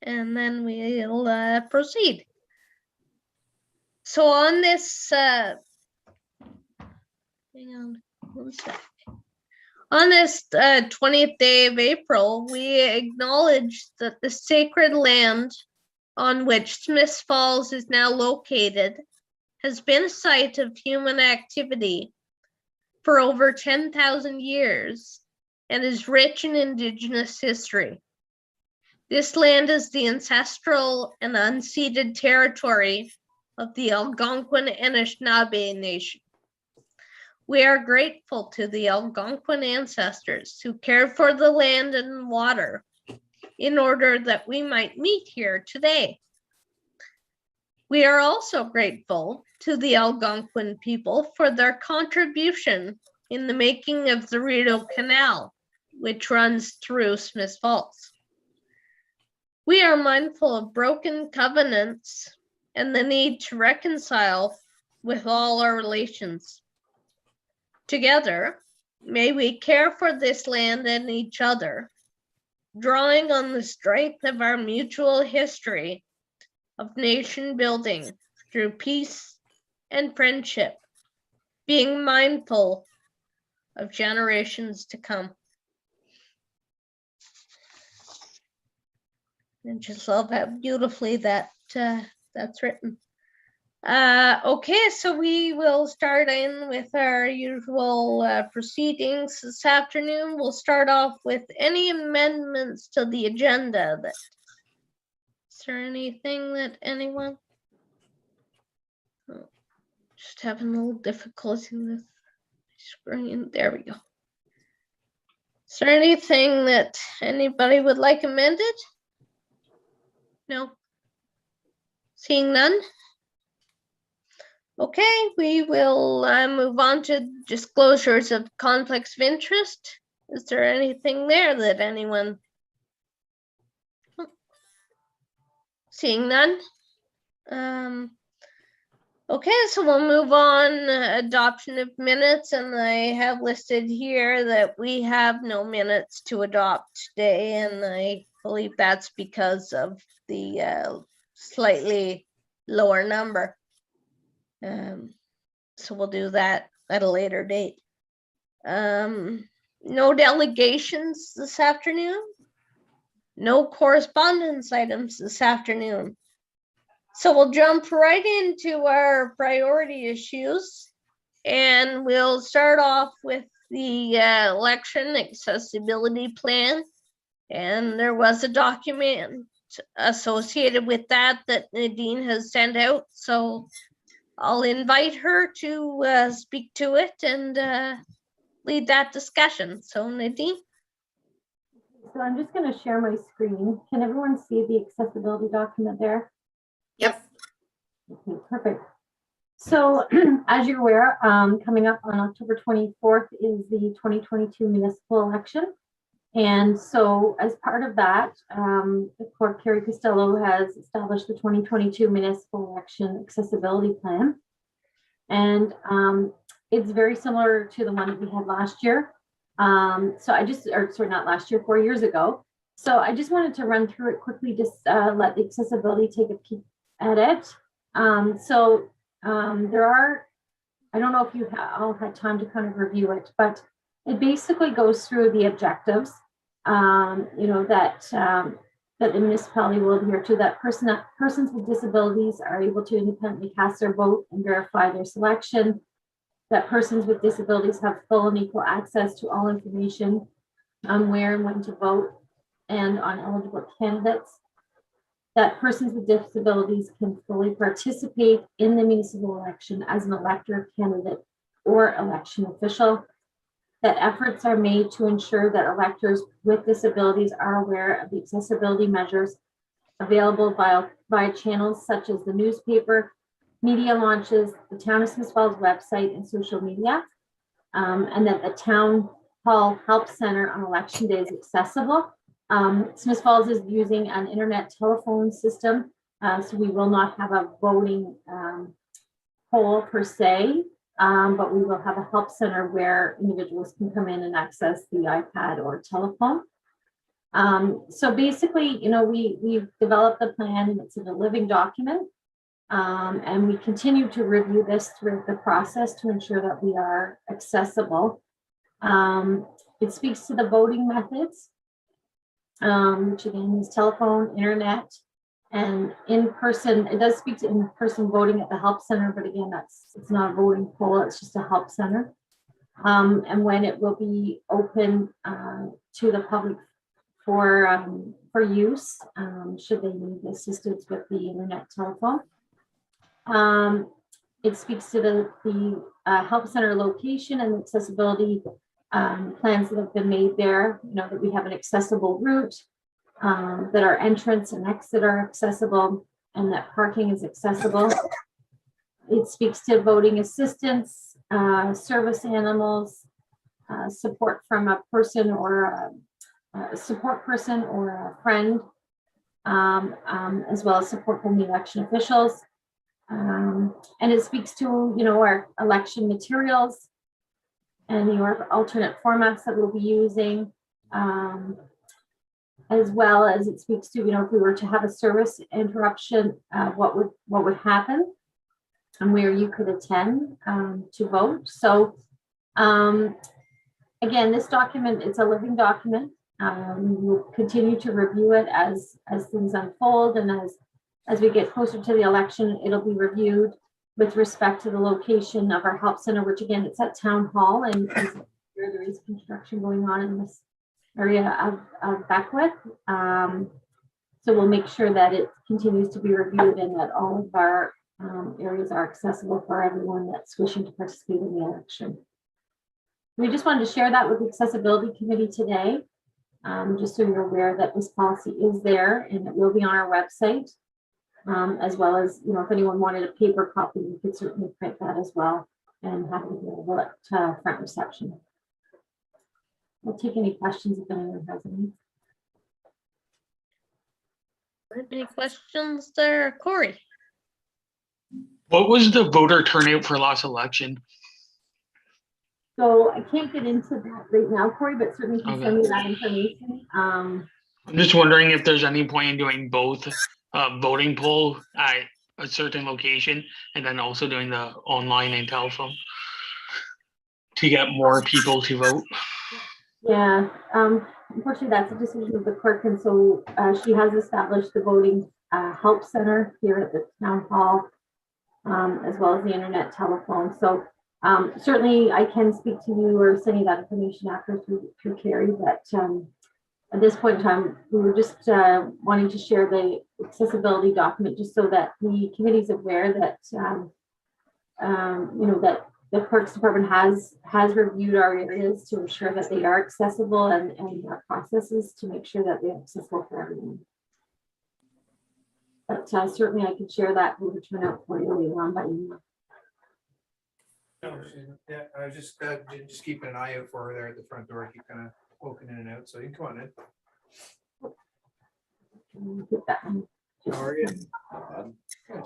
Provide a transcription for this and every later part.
and then we'll proceed. So on this, hang on one sec. On this 20th day of April, we acknowledge that the sacred land on which Smiths Falls is now located has been a site of human activity for over 10,000 years and is rich in Indigenous history. This land is the ancestral and unceded territory of the Algonquin and Anishinaabe Nation. We are grateful to the Algonquin ancestors who cared for the land and water in order that we might meet here today. We are also grateful to the Algonquin people for their contribution in the making of the Rideau Canal, which runs through Smiths Falls. We are mindful of broken covenants and the need to reconcile with all our relations. Together, may we care for this land and each other, drawing on the strength of our mutual history of nation building through peace and friendship, being mindful of generations to come. And just love how beautifully that's written. Okay, so we will start in with our usual proceedings this afternoon. We'll start off with any amendments to the agenda. Is there anything that anyone? Oh, just having a little difficulty with my screen. There we go. Is there anything that anybody would like amended? No. Seeing none? Okay, we will move on to disclosures of conflicts of interest. Is there anything there that anyone? Seeing none? Okay, so we'll move on. Adoption of minutes, and I have listed here that we have no minutes to adopt today, and I believe that's because of the slightly lower number. So we'll do that at a later date. No delegations this afternoon. No correspondence items this afternoon. So we'll jump right into our priority issues, and we'll start off with the election accessibility plan. And there was a document associated with that Nadine has sent out. So I'll invite her to speak to it and lead that discussion. So Nadine. So I'm just going to share my screen. Can everyone see the accessibility document there? Yep. Okay, perfect. So as you're aware, coming up on October 24th is the 2022 municipal election. And so as part of that, the Clerk Carrie Costello has established the 2022 municipal election accessibility plan. And it's very similar to the one that we had last year. Not last year, 4 years ago. So I just wanted to run through it quickly, just let the accessibility take a peek at it. There are, I don't know if you all had time to kind of review it, but it basically goes through the objectives, that the municipality will adhere to, that persons with disabilities are able to independently cast their vote and verify their selection, that persons with disabilities have full and equal access to all information on where and when to vote and on eligible candidates, that persons with disabilities can fully participate in the municipal election as an elector, candidate, or election official, that efforts are made to ensure that electors with disabilities are aware of the accessibility measures available via channels such as the newspaper, media launches, the Town of Smiths Falls website, and social media, and that the Town Hall Help Center on election day is accessible. Smiths Falls is using an internet telephone system, so we will not have a voting poll per se, but we will have a help center where individuals can come in and access the iPad or telephone. So basically, you know, we've developed a plan and it's in a living document. And we continue to review this through the process to ensure that we are accessible. It speaks to the voting methods, which again is telephone, internet, and in person. It does speak to in-person voting at the help center, but again, it's not a voting poll, it's just a help center. And when it will be open to the public for use, should they need assistance with the internet telephone. It speaks to the help center location and accessibility plans that have been made there. You know, that we have an accessible route, that our entrance and exit are accessible, and that parking is accessible. It speaks to voting assistance, service animals, support from a person or a support person or a friend, as well as support from the election officials. And it speaks to, you know, our election materials and our alternate formats that we'll be using, as well as it speaks to, you know, if we were to have a service interruption, what would happen and where you could attend to vote. So again, this document, it's a living document. We'll continue to review it as things unfold, and as we get closer to the election, it'll be reviewed with respect to the location of our help center, which again, it's at Town Hall, and there is construction going on in this area of Beckwith. So we'll make sure that it continues to be reviewed and that all of our areas are accessible for everyone that's wishing to participate in the election. We just wanted to share that with the Accessibility Committee today, just so you're aware that this policy is there and it will be on our website. As well as, you know, if anyone wanted a paper copy, you could certainly print that as well and have it available at front reception. We'll take any questions if anyone has any. Any questions there, Corey? What was the voter turnout for last election? So I can't get into that right now, Corey, but certainly can send me that information. I'm just wondering if there's any point in doing both voting poll at a certain location and then also doing the online and telephone to get more people to vote. Yeah, unfortunately, that's a decision of the clerk, and so she has established the voting help center here at the town hall, as well as the internet telephone. So certainly I can speak to you or send you that information after through Carrie, but at this point in time, we were just wanting to share the accessibility document just so that the committee is aware that you know, that the Clerk's Department has reviewed our areas to ensure that they are accessible and our processes to make sure that they're accessible for everyone. But certainly I can share that voter turnout for you later on by email. Yeah, I was just keeping an eye out for her there at the front door. Keep kind of poking in and out, so you can come on in. Get that one. How are you? Good.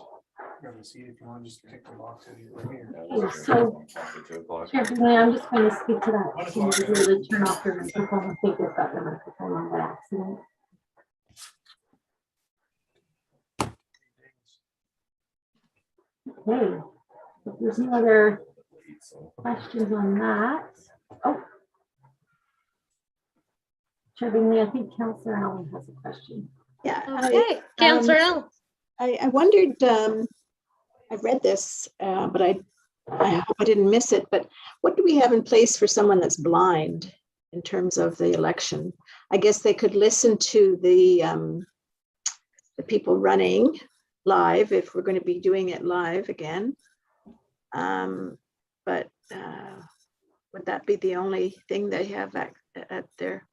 Grab a seat if you want. Just pick the box out here. Okay, so Chair, I'm just going to speak to that. She was able to turn off her microphone. I think we've got the microphone on by accident. Okay, if there's no other questions on that. Oh, Chair Bingley, I think Councillor Allen has a question. Yeah. Okay, Councillor Allen. I wondered, I read this, but I hope I didn't miss it, but what do we have in place for someone that's blind in terms of the election? I guess they could listen to the people running live if we're going to be doing it live again. But would that be the only thing they have at their?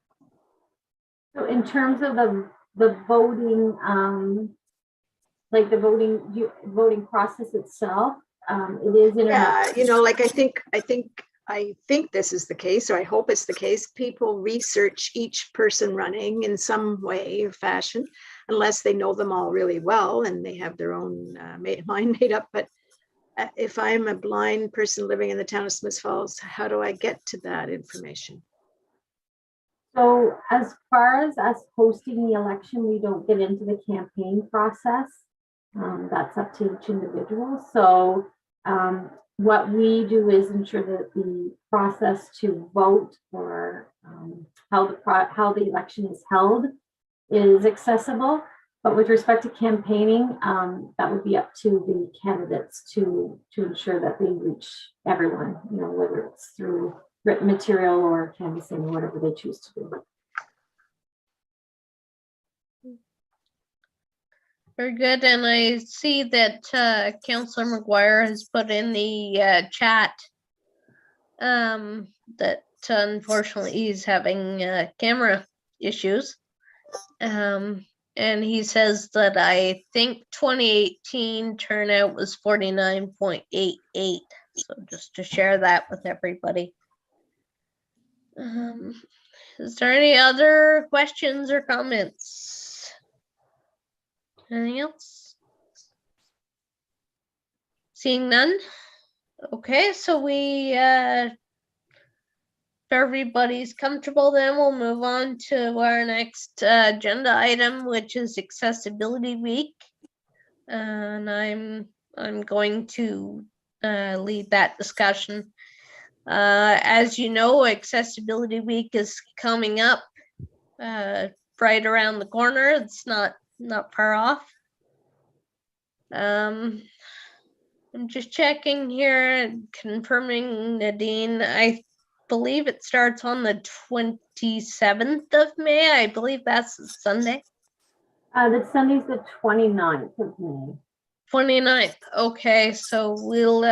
So in terms of the voting, like the voting process itself, it is Yeah, you know, like I think this is the case, or I hope it's the case. People research each person running in some way or fashion, unless they know them all really well and they have their own mind made up. But if I'm a blind person living in the town of Smiths Falls, how do I get to that information? So as far as us hosting the election, we don't get into the campaign process. That's up to each individual. So what we do is ensure that the process to vote or how the election is held is accessible. But with respect to campaigning, that would be up to the candidates to ensure that they reach everyone, you know, whether it's through written material or canvassing or whatever they choose to do. Very good, and I see that Councillor McGuire has put in the chat that unfortunately he's having camera issues. And he says that I think 2018 turnout was 49.88. So just to share that with everybody. Is there any other questions or comments? Anything else? Seeing none? Okay, so we, if everybody's comfortable, then we'll move on to our next agenda item, which is Accessibility Week. And I'm going to lead that discussion. As you know, Accessibility Week is coming up right around the corner. It's not far off. I'm just checking here and confirming, Nadine. I believe it starts on the 27th of May. I believe that's Sunday. The Sunday's the 29th of May. 29th. Okay, so we'll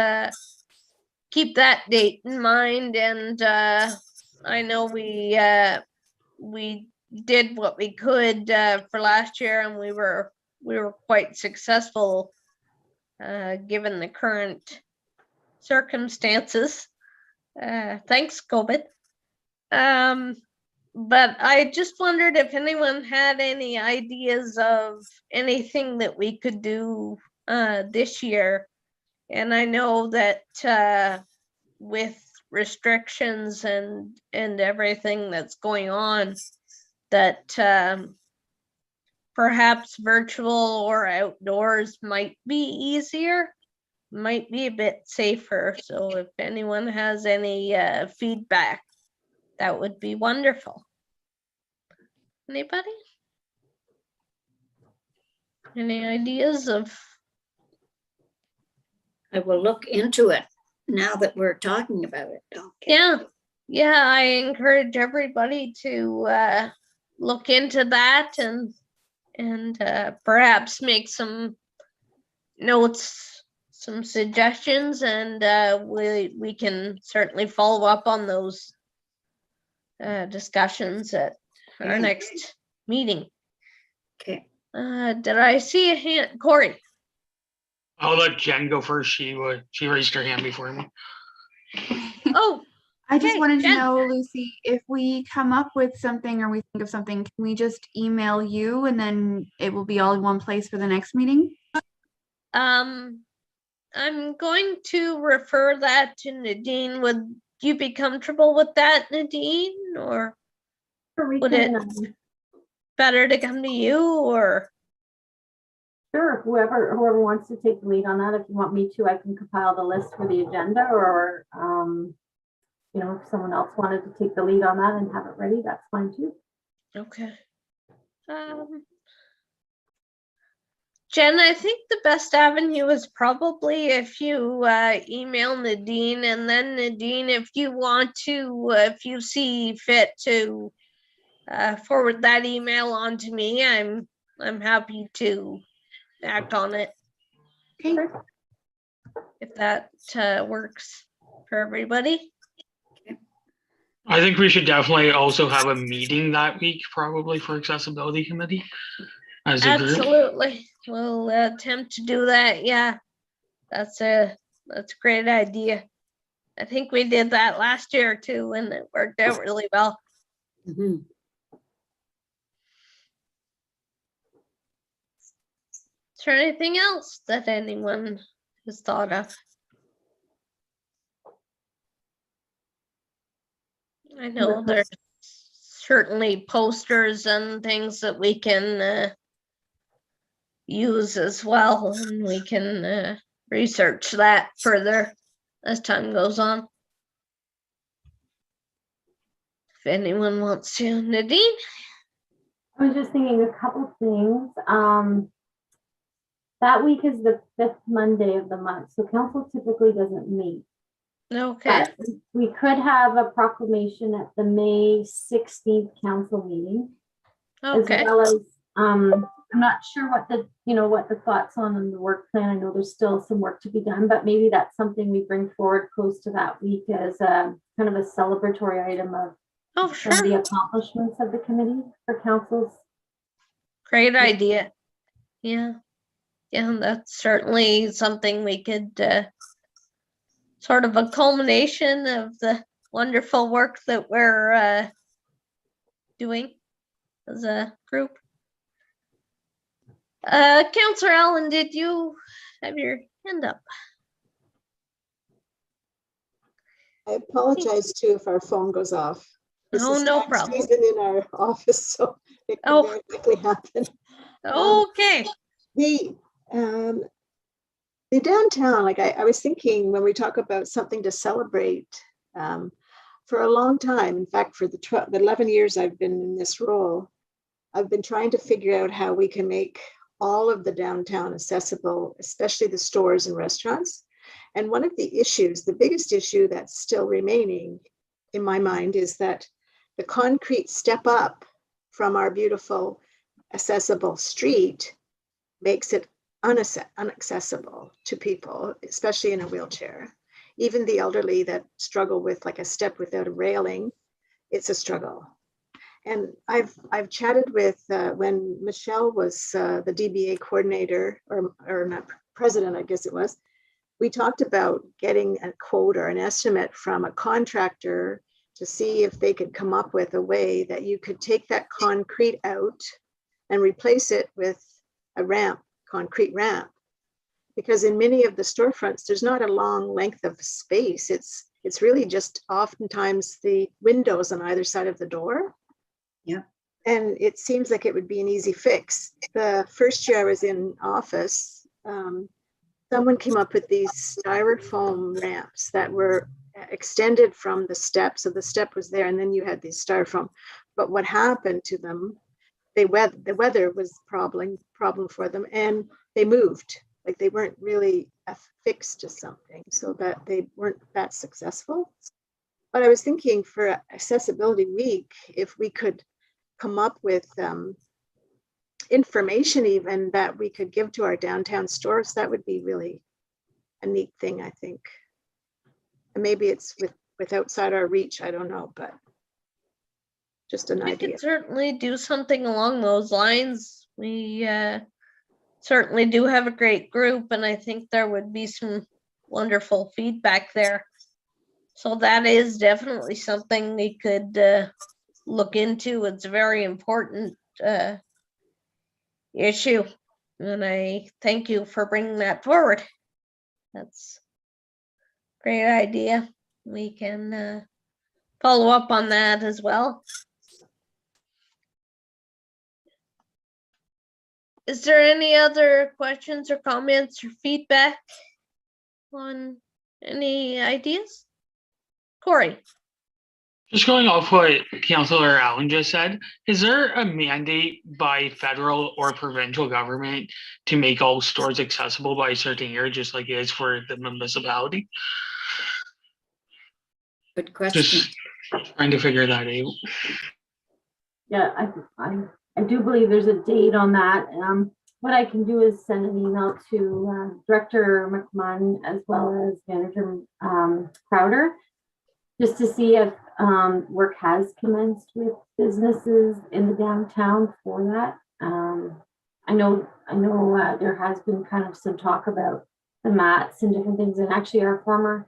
keep that date in mind. And I know we did what we could for last year, and we were quite successful given the current circumstances. Thanks, COVID. But I just wondered if anyone had any ideas of anything that we could do this year. And I know that with restrictions and everything that's going on, that perhaps virtual or outdoors might be easier, might be a bit safer. So if anyone has any feedback, that would be wonderful. Anybody? Any ideas of? I will look into it now that we're talking about it. Okay. Yeah, I encourage everybody to look into that and perhaps make some notes, some suggestions, and we can certainly follow up on those discussions at our next meeting. Okay. Did I see a hand, Corey? I'll let Jen go first. She raised her hand before me. Oh, I just okay, wanted to Jen. know, Lucy, if we come up with something or we think of something, can we just email you and then it will be all in one place for the next meeting? I'm going to refer that to Nadine. Would you be comfortable with that, Nadine, or would it better to come to you, or? Sure, whoever wants to take the lead on that. If you want me to, I can compile the list for the agenda, or you know, if someone else wanted to take the lead on that and have it ready, that's fine too. Okay. Jen, I think the best avenue is probably if you email Nadine, and then Nadine, if you want to, if you see fit to forward that email on to me, I'm happy to act on it. Okay. If that works for everybody. I think we should definitely also have a meeting that week, probably for Accessibility Committee as a group. Absolutely. We'll attempt to do that. Yeah, that's a great idea. I think we did that last year too, and it worked out really well. Mm-hmm. Is there anything else that anyone has thought of? I know there's certainly posters and things that we can use as well, and we can research that further as time goes on. If anyone wants to, Nadine? I was just thinking a couple things. That week is the 5th Monday of the month, so council typically doesn't meet. Okay. But we could have a proclamation at the May 16th council meeting. Okay. As well as, I'm not sure what the thoughts on the work plan. I know there's still some work to be done, but maybe that's something we bring forward close to that week as a kind of a celebratory item of Oh, some of the sure. accomplishments of the committee for councils. Great idea. Yeah. Yeah, that's certainly something we could sort of a culmination of the wonderful work that we're doing as a group. Councillor Allen, did you have your hand up? I apologize too if our phone goes off. This Oh, is no tax problem. season in our office, so it can Oh. very quickly happen. Okay. The downtown, like I was thinking when we talk about something to celebrate, for a long time, in fact, for the 11 years I've been in this role, I've been trying to figure out how we can make all of the downtown accessible, especially the stores and restaurants. And one of the issues, the biggest issue that's still remaining in my mind, is that the concrete step up from our beautiful accessible street makes it inaccessible to people, especially in a wheelchair. Even the elderly that struggle with like a step without a railing, it's a struggle. And I've chatted with when Michelle was the DBA coordinator or not president, I guess it was. We talked about getting a quote or an estimate from a contractor to see if they could come up with a way that you could take that concrete out and replace it with a ramp, concrete ramp. Because in many of the storefronts, there's not a long length of space. It's really just oftentimes the windows on either side of the door. Yeah. And it seems like it would be an easy fix. The first year I was in office, someone came up with these styrofoam ramps that were extended from the step. So the step was there and then you had these styrofoam. But what happened to them, the weather was problem for them and they moved. Like they weren't really affixed to something so that they weren't that successful. But I was thinking for Accessibility Week, if we could come up with information even that we could give to our downtown stores, that would be really a neat thing, I think. And maybe it's with outside our reach, I don't know, but just an We idea. could certainly do something along those lines. We certainly do have a great group, and I think there would be some wonderful feedback there. So that is definitely something we could look into. It's a very important issue, and I thank you for bringing that forward. That's a great idea. We can follow up on that as well. Is there any other questions or comments or feedback on any ideas? Corey? Just going off what Councillor Allen just said, is there a mandate by federal or provincial government to make all stores accessible by a certain year, just like it is for the municipality? Good question. Just trying to figure that out. Yeah, I do believe there's a date on that. What I can do is send an email to Director McMahon as well as Manager Crowder, just to see if work has commenced with businesses in the downtown for that. I know there has been kind of some talk about the mats and different things, and actually our former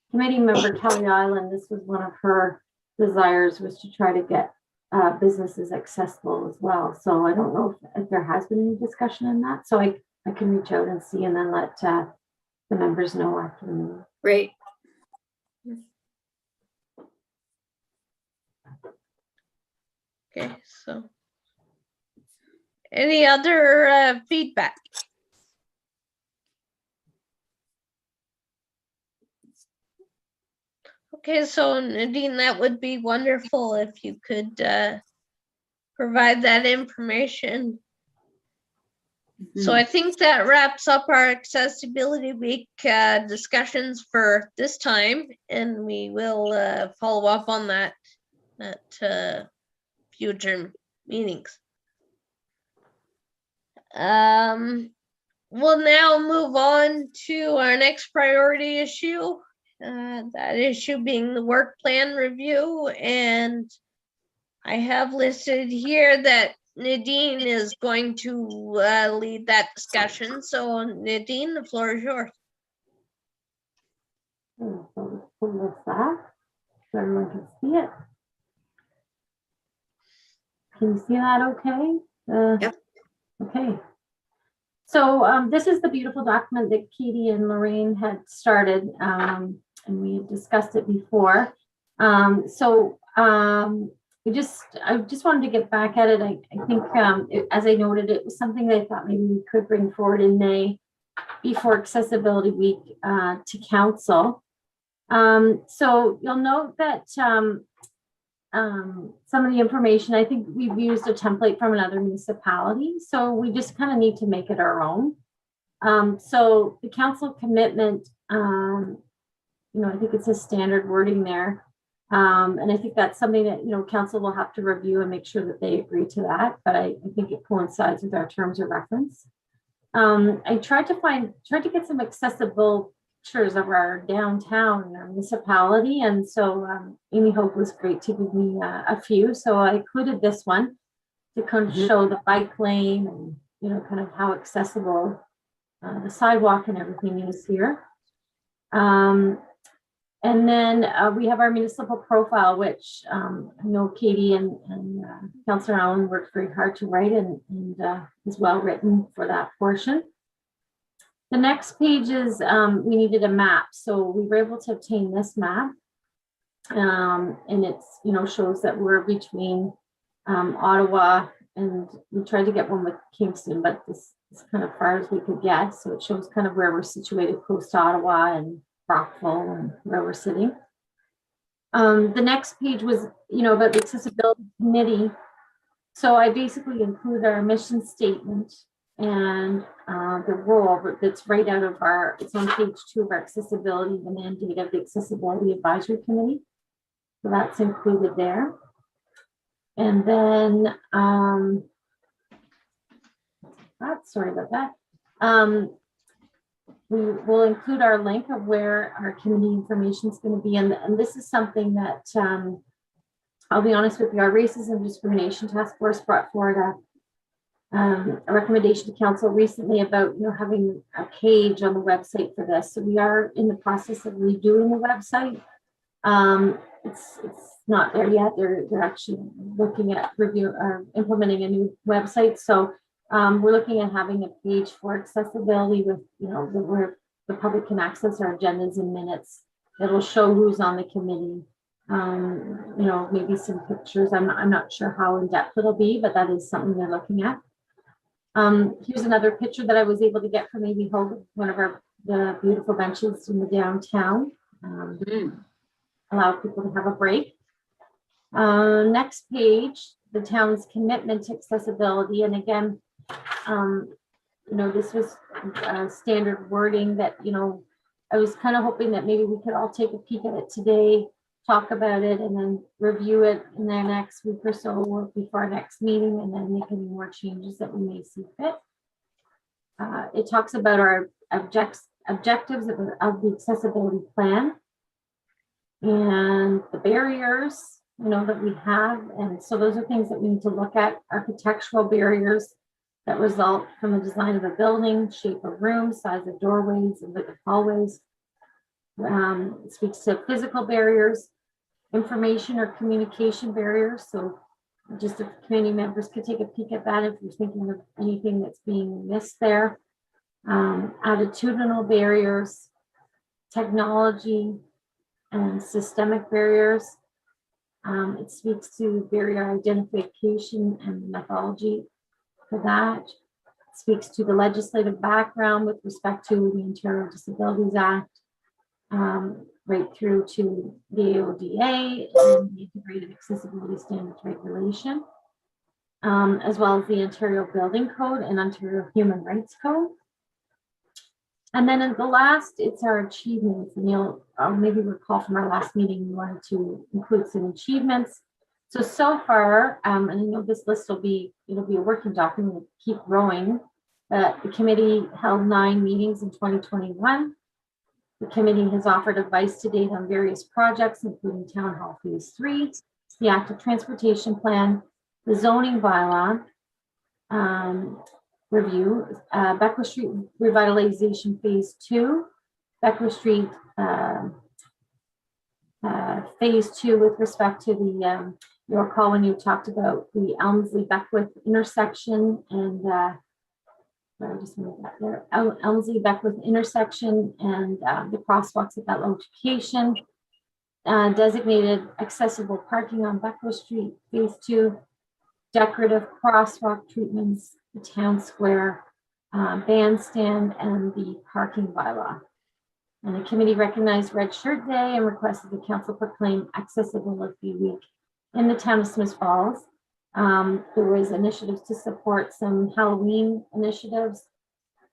committee member Kelly Island, this was one of her desires, was to try to get businesses accessible as well. So I don't know if there has been any discussion on that. So I can reach out and see and then let the members know after the meeting. Great. Okay, so any other feedback? Okay, so Nadine, that would be wonderful if you could provide that information. So I think that wraps up our Accessibility Week discussions for this time, and we will follow up on that at future meetings. We'll now move on to our next priority issue. That issue being the work plan review, and I have listed here that Nadine is going to lead that discussion. So Nadine, the floor is yours. So pull this back so everyone can see it. Can you see that okay? Yep. Okay. So this is the beautiful document that Katie and Lorraine had started, and we had discussed it before. I just wanted to get back at it. I think, as I noted, it was something that I thought maybe we could bring forward in May before Accessibility Week to council. So you'll note that some of the information, I think we've used a template from another municipality, so we just kind of need to make it our own. So the council commitment, I think it's a standard wording there. And I think that's something that, council will have to review and make sure that they agree to that, but I think it coincides with our terms of reference. I tried to get some accessible pictures of our downtown and our municipality, and so Amy Hope was great to give me a few, so I included this one to kind of show the bike lane and kind of how accessible the sidewalk and everything is here. And then we have our municipal profile, which I know Katie and Councillor Allen worked very hard to write, and is well written for that portion. The next page is we needed a map, so we were able to obtain this map, and it's shows that we're between Ottawa, and we tried to get one with Kingston, but this is kind of far as we could get. So it shows kind of where we're situated close to Ottawa and Brockville and where we're sitting. The next page was about the accessibility committee. So I basically include our mission statement and the role that's right out of it's on page 2 of our accessibility, the mandate of the Accessibility Advisory Committee. So that's included there. And then, sorry about that. We will include our link of where our committee information is going to be. And this is something that, I'll be honest with you, our Racism and Discrimination Task Force brought forward a recommendation to council recently about having a page on the website for this. So we are in the process of redoing the website. It's not there yet. They're actually looking at implementing a new website. So we're looking at having a page for accessibility with where the public can access our agendas and minutes. It'll show who's on the committee. Maybe some pictures. I'm not sure how in depth it'll be, but that is something they're looking at. Here's another picture that I was able to get from Amy Hogue, one of the beautiful benches in the downtown. Allow people to have a break. Next page, the town's commitment to accessibility. And again, this was standard wording that, I was kind of hoping that maybe we could all take a peek at it today, talk about it, and then review it in the next week or so or before our next meeting, and then make any more changes that we may see fit. It talks about our objectives of the accessibility plan and the barriers, that we have. And so those are things that we need to look at. Architectural barriers that result from the design of a building, shape of rooms, size of doorways, and width of hallways. It speaks to physical barriers, information or communication barriers. So just if community members could take a peek at that if you're thinking of anything that's being missed there. Attitudinal barriers, technology, and systemic barriers. It speaks to barrier identification and methodology for that. It speaks to the legislative background with respect to the Ontario Disabilities Act, right through to the AODA and the Integrated Accessibility Standards Regulation, as well as the Ontario Building Code and Ontario Human Rights Code. And then in the last, it's our achievements. And you'll maybe recall from our last meeting, we wanted to include some achievements. So far, and I know this list will be, it'll be a working document, will keep growing. The committee held 9 meetings in 2021. The committee has offered advice to date on various projects, including Town Hall Phase 3, the Active Transportation Plan, the zoning bylaw, review, Beckwith Street Revitalization Phase 2, Beckwith Street Phase 2 with respect to the, you'll recall when you talked about the Elmsley-Beckwith intersection and, I just moved that there, Elmsley-Beckwith intersection and the crosswalks at that location, designated accessible parking on Beckwith Street Phase 2, decorative crosswalk treatments, the town square, bandstand, and the parking bylaw. And the committee recognized Red Shirt Day and requested the council proclaim Accessibility Week in the town of Smith Falls. There was initiatives to support some Halloween initiatives.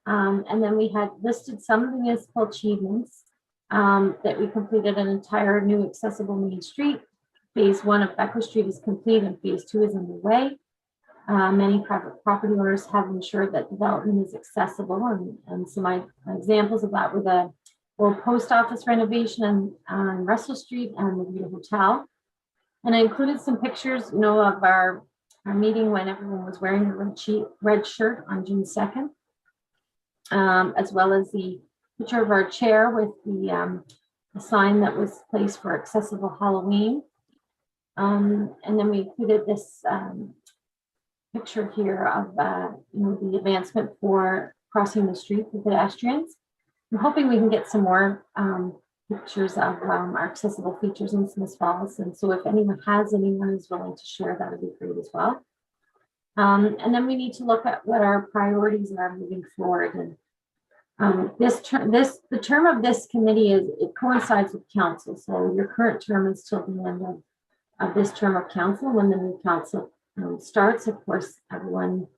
And then we had listed some of the municipal achievements that we completed an entire new accessible Main Street. Phase 1 of Beckwith Street is complete and Phase 2 is underway. Many private property owners have ensured that development is accessible, and some examples of that were the old post office renovation on Russell Street and the View Hotel. And I included some pictures, of our meeting when everyone was wearing a red shirt on June 2nd, as well as the picture of our chair with the sign that was placed for accessible Halloween. And then we included this picture here of the advancement for crossing the street for pedestrians. I'm hoping we can get some more pictures of our accessible features in Smith Falls. And so if anyone who's willing to share, that would be great as well. And then we need to look at what our priorities are moving forward. And the term of this committee it coincides with council. So your current term is till the end of this term of council. When the new council starts, of course, everyone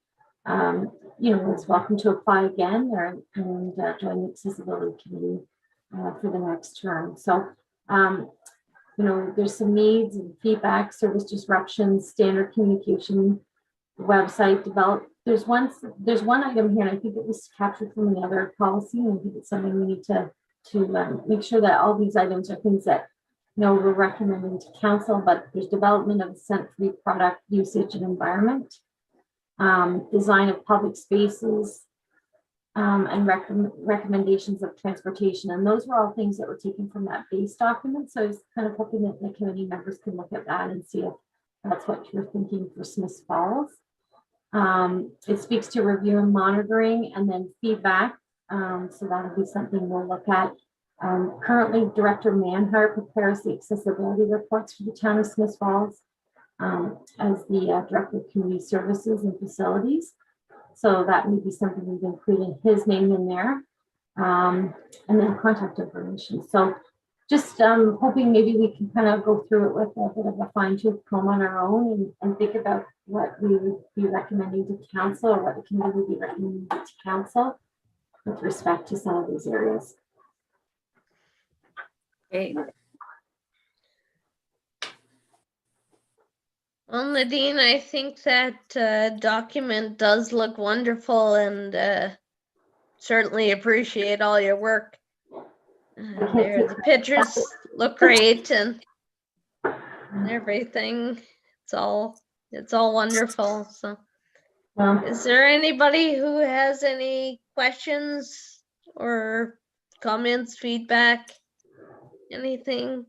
is welcome to apply again and join the accessibility committee for the next term. So there's some needs and feedback, service disruptions, standard communication, website develop. There's one item here, and I think it was captured from another policy, and I think it's something we need to make sure that all these items are things that we're recommending to council. But there's development of scent-free product usage and environment, design of public spaces, and recommendations of transportation. And those were all things that were taken from that base document. So I was kind of hoping that the committee members can look at that and see if that's what you're thinking for Smith Falls. It speaks to review and monitoring and then feedback. So that'll be something we'll look at. Currently, Director Manhart prepares the accessibility reports for the town of Smith Falls as the Director of Community Services and Facilities. So that may be something we've included his name in there, and then contact information. So just hoping maybe we can kind of go through it with a bit of a fine-tooth comb on our own and think about what we would be recommending to council, or what the committee would be recommending to council with respect to some of these areas. Okay. Well, Nadine, I think that document does look wonderful, and certainly appreciate all your work. The pictures look great, and everything. It's all wonderful. So, is there anybody who has any questions or comments, feedback, anything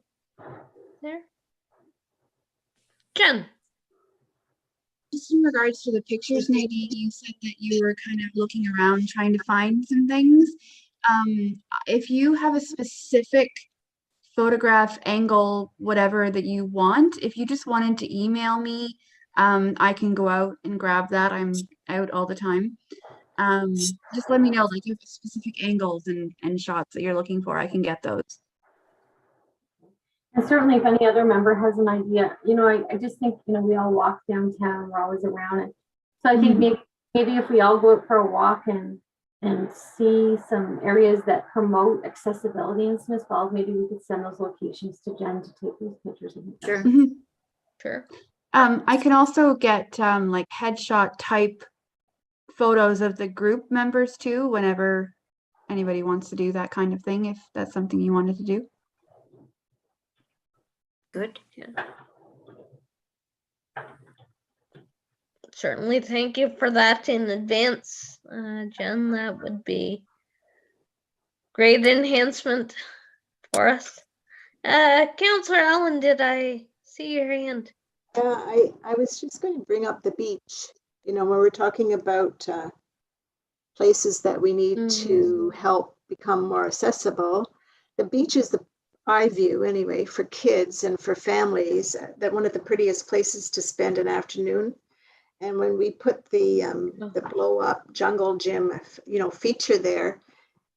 there? Jen. Just in regards to the pictures, Nadine, you said that you were kind of looking around trying to find some things. If you have a specific photograph, angle, whatever that you want. If you just wanted to email me, I can go out and grab that. I'm out all the time. Just let me know, like, if you have specific angles and shots that you're looking for, I can get those. And certainly if any other member has an idea, I just think, we all walk downtown, we're always around it. So I think maybe if we all go out for a walk and see some areas that promote accessibility in Smith Falls, maybe we could send those locations to Jen to take those pictures. Sure. Sure. I can also get like headshot type photos of the group members too, whenever anybody wants to do that kind of thing, if that's something you wanted to do. Good. Certainly, thank you for that in advance, Jen. That would be great enhancement for us. Councillor Allen, did I see your hand? I was just going to bring up the beach. When we're talking about places that we need to help become more accessible, the beach is I view anyway, for kids and for families, that one of the prettiest places to spend an afternoon. And when we put the blow up jungle gym, feature there,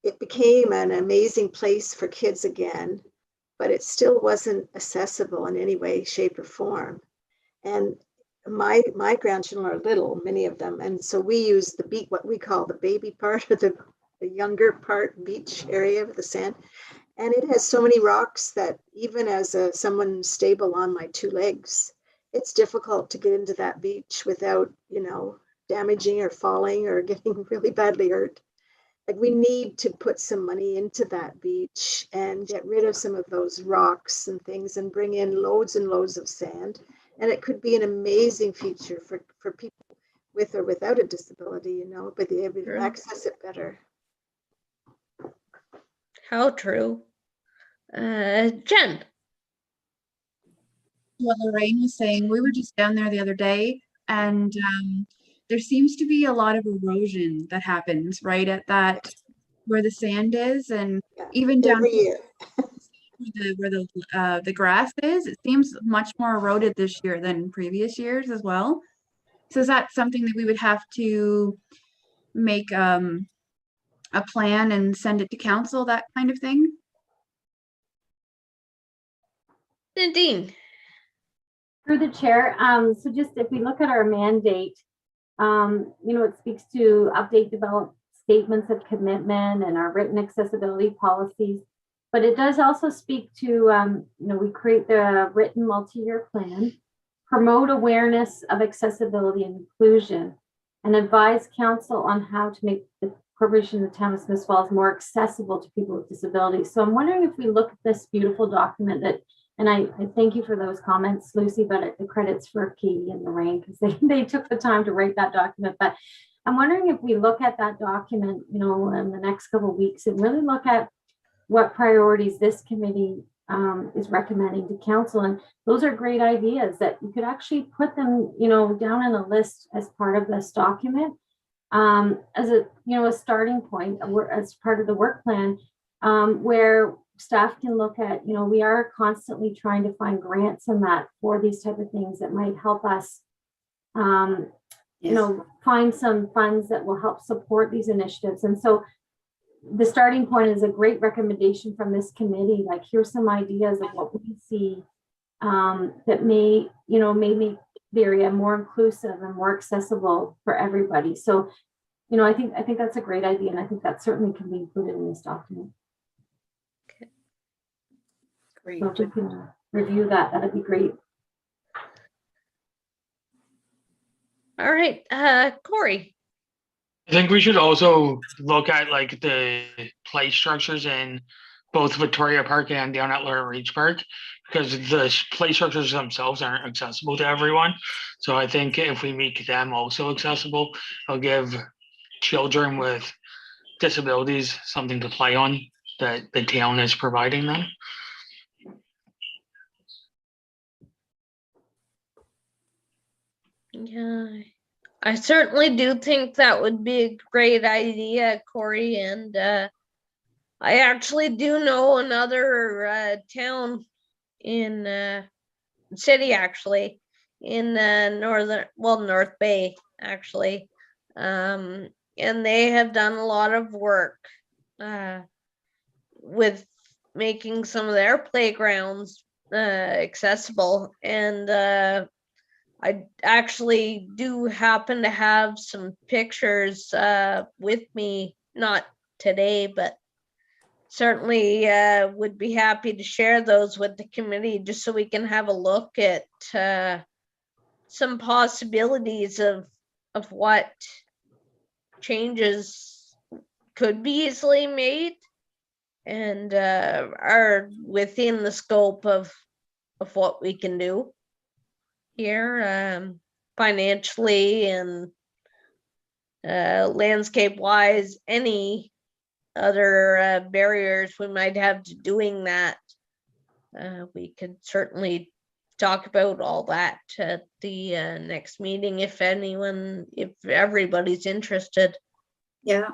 it became an amazing place for kids again, but it still wasn't accessible in any way, shape, or form. And my grandchildren are little, many of them, and so we use the beach, what we call the baby part, or the younger part beach area with the sand. And it has so many rocks that even as someone stable on my two legs, it's difficult to get into that beach without, damaging or falling or getting really badly hurt. Like, we need to put some money into that beach and get rid of some of those rocks and things and bring in loads and loads of sand. And it could be an amazing feature for people with or without a disability, but they able to access it better. How true. Jen. What Lorraine was saying, we were just down there the other day, and there seems to be a lot of erosion that happens right at that where the sand is, and even down every year where the grass is. It seems much more eroded this year than previous years as well. So is that something that we would have to make a plan and send it to council, that kind of thing? Nadine. Through the chair, so just if we look at our mandate, it speaks to update, develop statements of commitment and our written accessibility policies, but it does also speak to, we create the written multi-year plan, promote awareness of accessibility and inclusion, and advise council on how to make the provision of the town of Smith Falls more accessible to people with disabilities. So I'm wondering if we look at this beautiful document and I thank you for those comments, Lucy, but the credits for Katie and Lorraine, because they took the time to write that document. But I'm wondering if we look at that document, in the next couple of weeks and really look at what priorities this committee is recommending to council. And those are great ideas that you could actually put them, down in a list as part of this document, as a starting point, as part of the work plan, where staff can look at, we are constantly trying to find grants and that for these type of things that might help us, find some funds that will help support these initiatives. And so the starting point is a great recommendation from this committee. Like, here's some ideas of what we see that may make the area more inclusive and more accessible for everybody. So, I think that's a great idea, and I think that certainly can be included in this document. Great. So if you can review that, that'd be great. All right, Corey. I think we should also look at like the play structures in both Victoria Park and down at Laurel Ridge Park, because the play structures themselves aren't accessible to everyone. So I think if we make them also accessible, it'll give children with disabilities something to play on that the town is providing them. Yeah, I certainly do think that would be a great idea, Corey. And I actually do know another town in city actually in North Bay actually, and they have done a lot of work with making some of their playgrounds accessible, and I actually do happen to have some pictures with me, not today, but certainly would be happy to share those with the committee just so we can have a look at some possibilities of what changes could be easily made and are within the scope of what we can do here financially and landscape wise, any other barriers we might have to doing that. We could certainly talk about all that at the next meeting if everybody's interested. Yeah,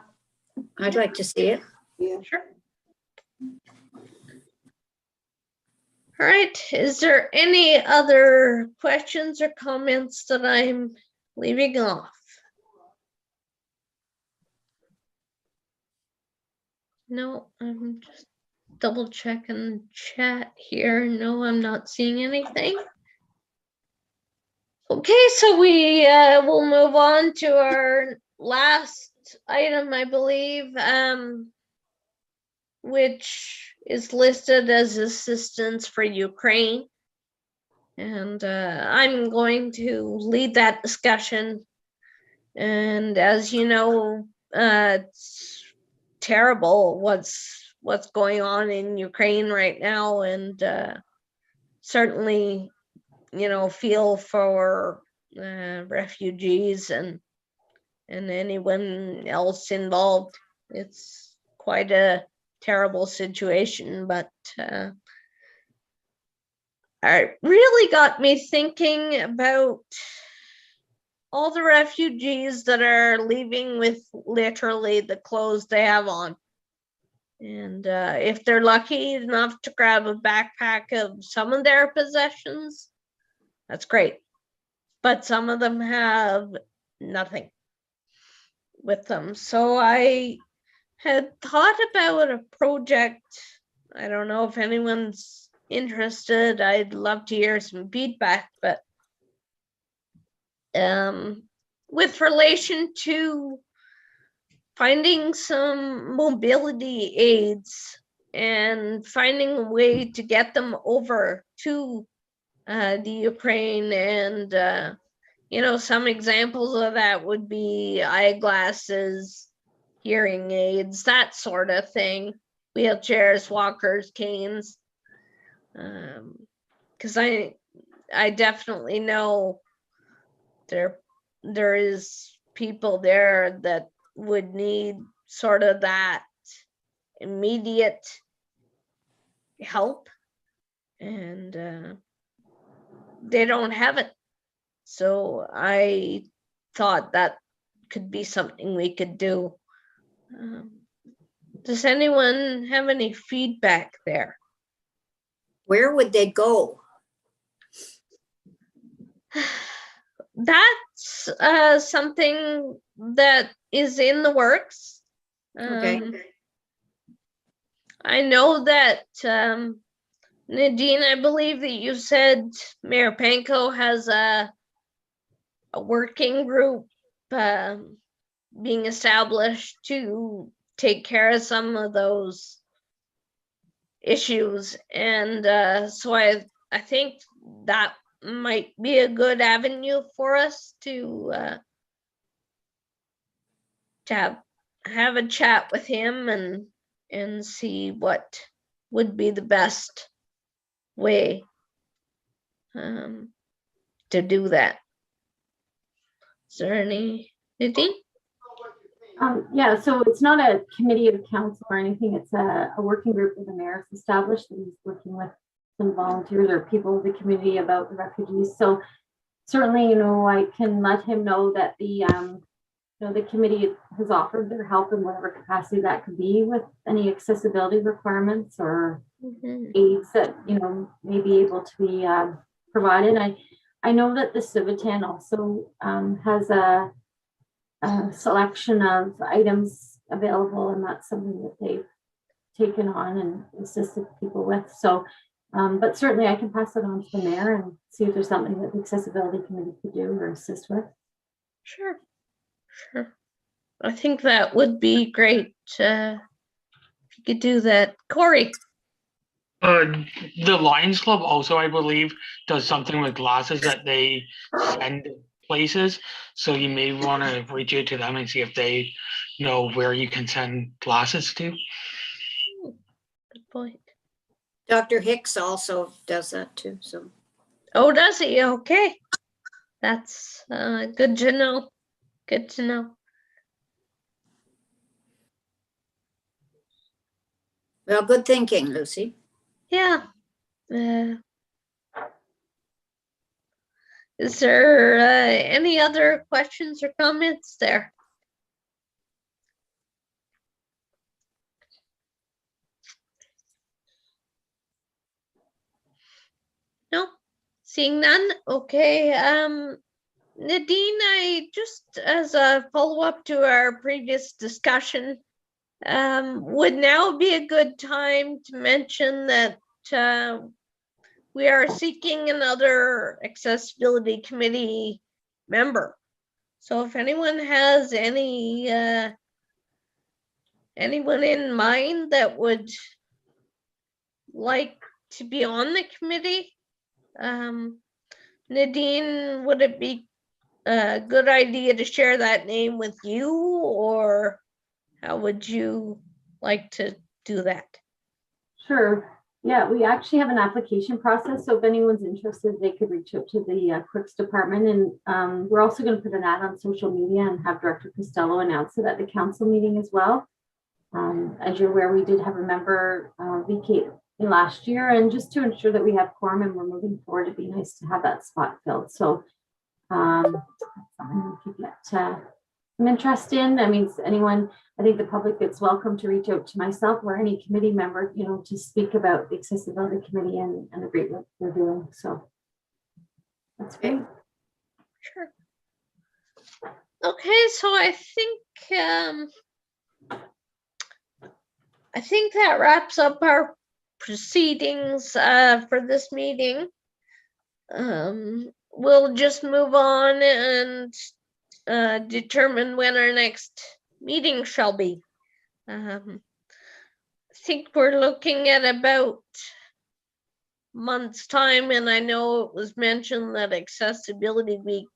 I'd like to see it. Yeah. Sure. All right, is there any other questions or comments that I'm leaving off? No, I'm just double checking chat here. No, I'm not seeing anything. Okay, so we will move on to our last item, I believe, which is listed as assistance for Ukraine. And I'm going to lead that discussion. And as you know, it's terrible what's going on in Ukraine right now, and certainly, feel for refugees and anyone else involved. It's quite a terrible situation, but it really got me thinking about all the refugees that are leaving with literally the clothes they have on. And if they're lucky enough to grab a backpack of some of their possessions, that's great. But some of them have nothing with them. So I had thought about a project. I don't know if anyone's interested. I'd love to hear some feedback, but with relation to finding some mobility aids and finding a way to get them over to the Ukraine, and some examples of that would be eyeglasses, hearing aids, that sort of thing, wheelchairs, walkers, canes, because I definitely know there is people there that would need sort of that immediate help, and they don't have it. So I thought that could be something we could do. Does anyone have any feedback there? Where would they go? That's something that is in the works. Okay. I know that Nadine, I believe that you said Mayor Panko has a working group being established to take care of some of those issues, and so I think that might be a good avenue for us to have a chat with him and see what would be the best way to do that. Is there any, Nadine? Yeah, so it's not a committee of council or anything. It's a working group that the mayor has established that he's working with some volunteers or people of the community about the refugees. So certainly, I can let him know that the the committee has offered their help in whatever capacity that could be with any accessibility requirements or Mhm. aids that, may be able to be provided. I know that the Civitan also has a selection of items available, and that's something that they've taken on and assisted people with. So, but certainly I can pass it on to the mayor and see if there's something that the accessibility committee could do or assist with. Sure. I think that would be great if you could do that. Corey. The Lions Club also, I believe, does something with glasses that they send places. So you may want to reach out to them and see if they know where you can send glasses to. Good point. Dr. Hicks also does that too, so. Oh, does he? Okay. That's good to know. Good to know. Well, good thinking, Lucy. Yeah. Is there any other questions or comments there? No? Seeing none? Okay. Nadine, I just as a follow-up to our previous discussion, would now be a good time to mention that we are seeking another accessibility committee member. So if anyone has anyone in mind that would like to be on the committee, Nadine, would it be a good idea to share that name with you, or how would you like to do that? Sure. Yeah, we actually have an application process. So if anyone's interested, they could reach out to the clerks department. And we're also going to put an ad on social media and have Director Costello announce it at the council meeting as well. As you're aware, we did have a member vacate last year, and just to ensure that we have quorum and we're moving forward, it'd be nice to have that spot filled. So if you get some interest in, I mean, anyone, I think the public is welcome to reach out to myself or any committee member, to speak about the accessibility committee and the great work we're doing. So that's great. Sure. Okay, so I think that wraps up our proceedings for this meeting. We'll just move on and determine when our next meeting shall be. I think we're looking at about a month's time, and I know it was mentioned that Accessibility Week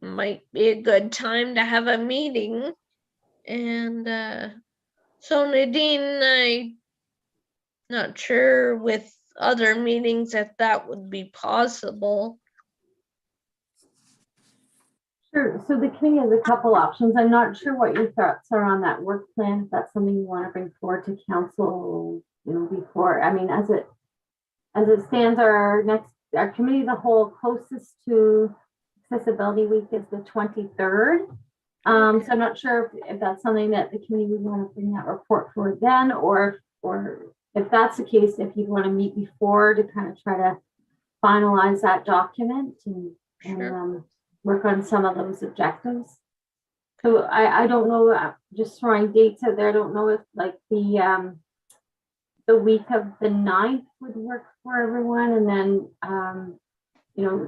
might be a good time to have a meeting. And so Nadine, I'm not sure with other meetings if that would be possible. Sure. So the committee has a couple options. I'm not sure what your thoughts are on that work plan. If that's something you want to bring forward to council, before. I mean, as it stands, our committee of the whole closest to Accessibility Week is the 23rd. So I'm not sure if that's something that the committee would want to bring that report for then, or if that's the case, if you'd want to meet before to kind of try to finalize that document and work on some of those objectives. So I don't know, just throwing dates out there, I don't know if like the week of the 9th would work for everyone, and then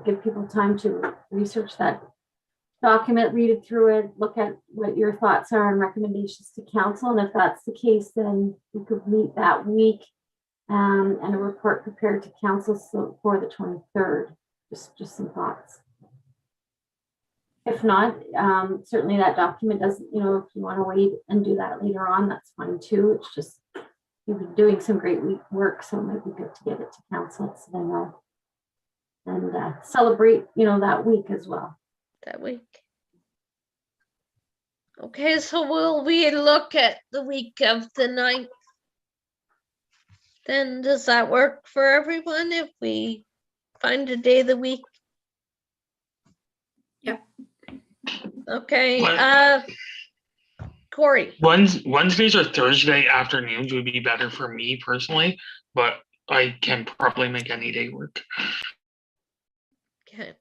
give people time to research that document, read it through it, look at what your thoughts are and recommendations to council. And if that's the case, then we could meet that week and a report prepared to council for the 23rd. Just some thoughts. If not, certainly that document doesn't, if you want to wait and do that later on, that's fine too. It's just, you've been doing some great work, so it might be good to get it to council so they know. And celebrate, that week as well. That week. Okay, so will we look at the week of the 9th? Then does that work for everyone if we find a day of the week? Yeah. Okay, What? Corey, Wednesdays or Thursday afternoons would be better for me personally, but I can probably make any day work. okay.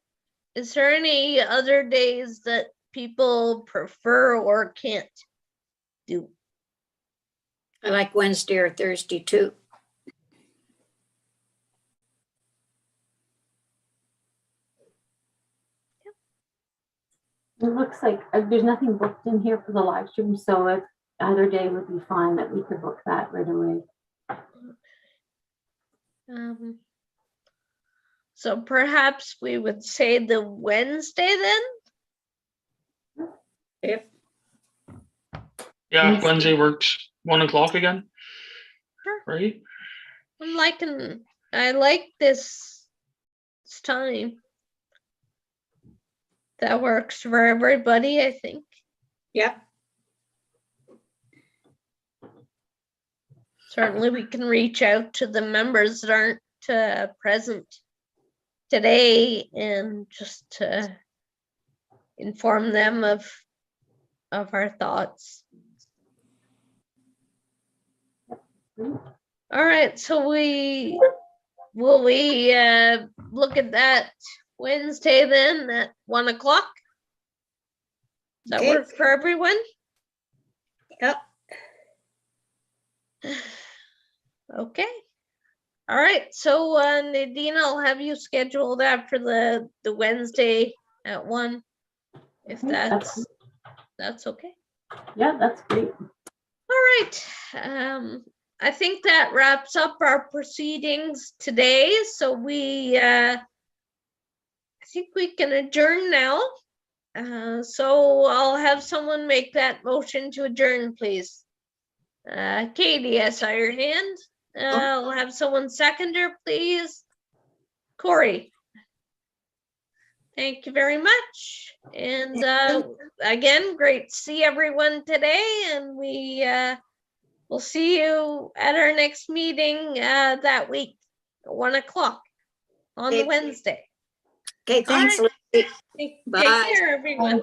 Is there any other days that people prefer or can't do? I like Wednesday or Thursday too. It looks like there's nothing booked in here for the live stream, so if either day would be fine, that we could book that right away. So perhaps we would say the Wednesday then? If Yeah, Yes. Wednesday works. 1 o'clock again, Sure. right? I like this time. That works for everybody, I think. Yep. Certainly we can reach out to the members that aren't present today and just to inform them of our thoughts. All right, so will we look at that Wednesday then at 1 o'clock? Does that Okay. work for everyone? Yep. Okay. All right, so Nadine, I'll have you scheduled after the Wednesday at 1, if Okay, that's okay. Yeah, that's great. All right. I think that wraps up our proceedings today. So I think we can adjourn now. So I'll have someone make that motion to adjourn, please. Katie, I saw your hand. I'll have someone second her, please. Corey. Thank you very much. And again, great to see everyone today. And we'll see you at our next meeting that week, at 1 o'clock on the Okay. Wednesday. Okay, thanks. All right. Lucy. Take Bye. care, everyone.